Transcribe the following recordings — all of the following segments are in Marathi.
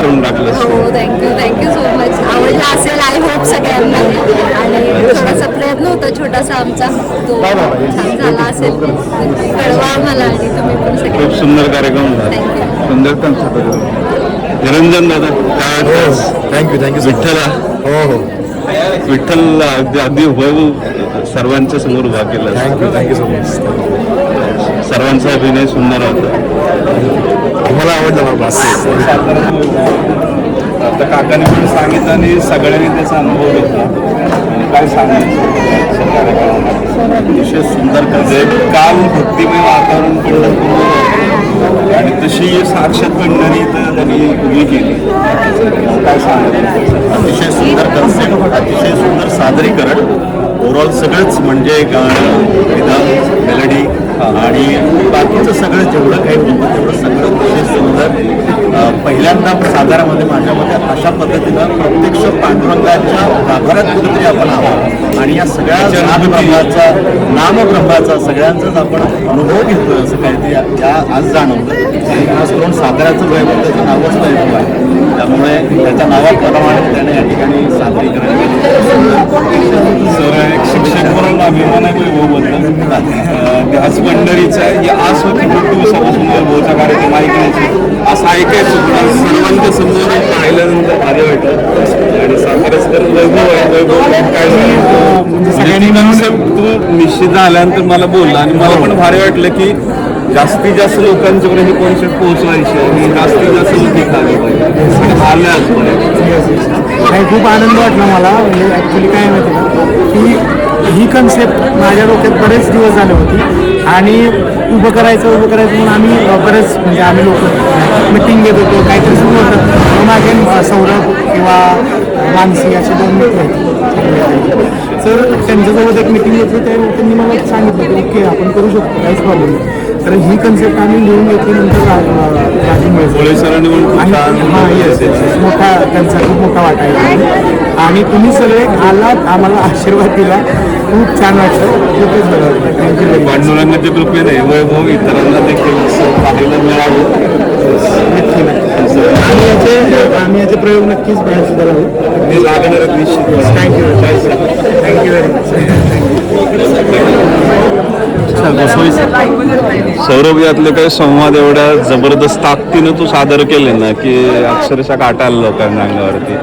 करून टाकलं. हो, थँक्यू सो मच. आवडला असेल आय होप सगळ्यांना. आणि थोडासा प्रयत्न होता छोटासा आमचा, तो छान झाला असेल. कळवा आम्हाला आणि तुम्ही पण सगळे. खूप सुंदर कार्यक्रम झाला. थँक्यू. सुंदर निरंजन दादा काय थँक्यू विठ्ठला. हो विठ्ठल अगदी हुबहू सर्वांच्या समोर उभा केला. Thank you so much. सर्वांचा अभिनय सुंदर होता. मला आवडलं बाबा. आता काकाने पण सांगितलं आणि सगळ्यांनी त्याचा अनुभव घेतला. काय सांगायचं अतिशय सुंदर म्हणजे काल भक्तिमय वातावरण पंढरपूर आणि तशी साक्षात पंढरी तर त्यांनी उभी केली. काय सांगायचं अतिशय सुंदर कन्सेप्ट, अतिशय सुंदर सादरीकरण. ओव्हरऑल सगळंच म्हणजे गाणं, विधान, मेलडी आणि बाकीचं सगळं जेवढं काही होतं तेवढं सगळं अतिशय सुंदर. पहिल्यांदा साताऱ्यामध्ये माझ्या मते अशा पद्धतीनं प्रत्यक्ष पांडुरंगाच्या गाभाऱ्यात कुठेतरी आपण आहोत आणि या सगळ्या नामब्रह्माचा सगळ्यांचाच आपण अनुभव घेतोय असं काहीतरी या आज जाणवलं. आणि खास करून साताऱ्याचं वैभव त्याचं नावच वैभव आहे, त्यामुळे त्याच्या नावाप्रमाणे त्याने या ठिकाणी सादरीकरण केलं. सर एक शिक्षक म्हणून अभिमान आहे वैभवबद्दल. ध्यास पंढरीचा या आस होती खूप दिवसापासून वैभवचा कार्यक्रम ऐकण्याची, असं ऐकायचं सर्वांच्या समोर पाहिल्यानंतर भारी वाटलं. आणि साताऱ्याचं तर वैभव आहे, वैभव काय सगळ्यांनी तू निश्चित झाल्यानंतर मला बोलला आणि मला पण भारी वाटलं की जास्तीत जास्त लोकांच्यापर्यंत ही कॉन्सेप्ट पोहोचवायची आणि जास्तीत जास्त लोक खाली पाहिजे आल्याच काही खूप आनंद वाटला मला. म्हणजे ॲक्च्युली काय माहिती का की ही कन्सेप्ट माझ्या डोक्यात बरेच दिवस झाले होती आणि उभं करायचं म्हणून आम्ही बरेच म्हणजे आम्ही लोक मिटिंग घेत होतो, काहीतरी सुरू होतं. माझे सौरभ किंवा मानसी असे 2 मित्र आहेत. तर त्यांच्यासोबत एक मिटिंग घेतली, त्यावेळी त्यांनी मला सांगितलं की ओके आपण करू शकतो, काहीच प्रॉब्लेम नाही. तर ही कन्सेप्ट आम्ही लिहून घेतल्यानंतर राजू सरांनी हां येस मोठा त्यांचा खूप मोठा वाटा आहे. आणि तुम्ही सगळे आलात, आम्हाला आशीर्वाद दिला, खूप छान वाटलं. खूपच बरं वाटलं. Thank you very much. पांडुरंगाच्या कृपेने वैभव इतरांना देखील पाहायला मिळावं. आम्ही याचे प्रयोग नक्कीच बाहेर सुद्धा लावू. मी लागणार निश्चित. Thank you very much. सौरभ यातले काही संवाद एवढ्या जबरदस्त ताकदीनं तू सादर केले ना की अक्षरशः काटा आलं लोकांना अंगावरती.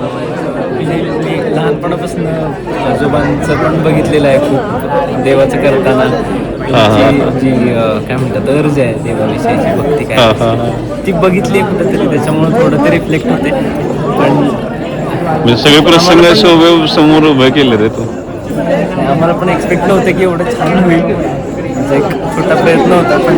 मी लहानपणापासून आजोबांचं पण बघितलेलं आहे खूप देवाचं करताना. जी काय म्हणतात अर्ज आहे देवाविषयीची भक्ती काय ती बघितली आहे कुठेतरी, त्याच्यामुळे थोडं ते रिफ्लेक्ट होते. पण म्हणजे सगळे प्रसंग असे उभे समोर उभे केले रे तू. आम्हाला पण एक्सपेक्ट नव्हतं की एवढं छान होईल. एक छोटा प्रयत्न होता पण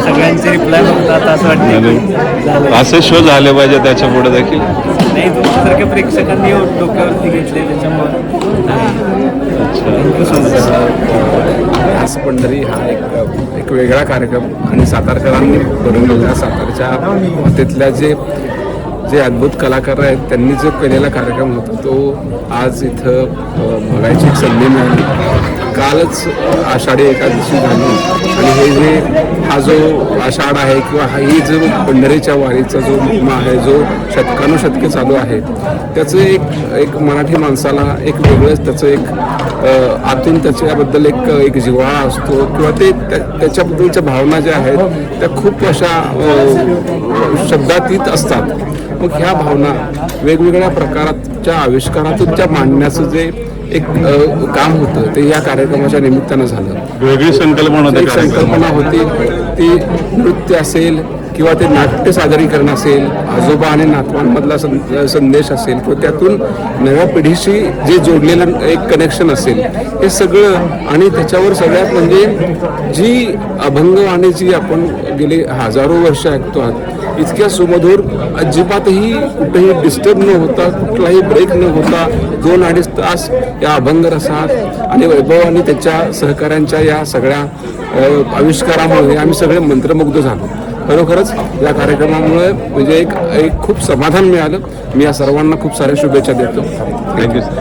सगळ्यांचे रिप्लाय बघता आता असं वाटतं असे शो झाले पाहिजे त्याच्या पुढे देखील. नाही तुमच्यासारख्या प्रेक्षकांनी डोक्यावरती घेतले त्याच्यामुळे. ध्यास पंढरी हा एक वेगळा कार्यक्रम आणि सातारकरांनी बनवलेला सातारच्या मातेतल्या जे अद्भुत कलाकार आहेत त्यांनी जो केलेला कार्यक्रम होता तो आज इथं बघायची एक संधी मिळाली. कालच आषाढी एकादशी झाली आणि हे जे हा जो आषाढ आहे किंवा ही जो पंढरीच्या वारीचा जो महिमा आहे जो शतकानुशतके चालू आहे त्याचं एक मराठी माणसाला एक वेगळंच त्याचं एक आतून त्याच्याबद्दल एक जिव्हाळा असतो किंवा ते त्याच्याबद्दलच्या भावना ज्या आहेत त्या खूप अशा शब्दातीत असतात. मग ह्या भावना वेगवेगळ्या प्रकारच्या आविष्कारातून त्या मांडण्याचं जे एक काम होतं ते या कार्यक्रमाच्या निमित्तानं झालं. वेगळी संकल्पना होती ती नृत्य असेल किंवा ते नाट्य सादरीकरण असेल, आजोबा आणि नातवांमधला संदेश असेल किंवा त्यातून नव्या पिढीशी जे जोडलेलं एक कनेक्शन असेल हे सगळं. आणि त्याच्यावर सगळ्यात म्हणजे जी अभंगवाणी जी आपण गेले हजारो वर्ष ऐकतो आहात इतक्या सुमधुर, अजिबातही कुठेही डिस्टर्ब न होता, कुठलाही ब्रेक न होता 2-2.5 तास या अभंग रसात आणि वैभव आणि त्याच्या सहकाऱ्यांच्या या सगळ्या आविष्कारामुळे आम्ही सगळे मंत्रमुग्ध झालो. खरोखरच या कार्यक्रमामुळे म्हणजे एक खूप समाधान मिळालं. मी या सर्वांना खूप साऱ्या शुभेच्छा देतो. Thank you sir.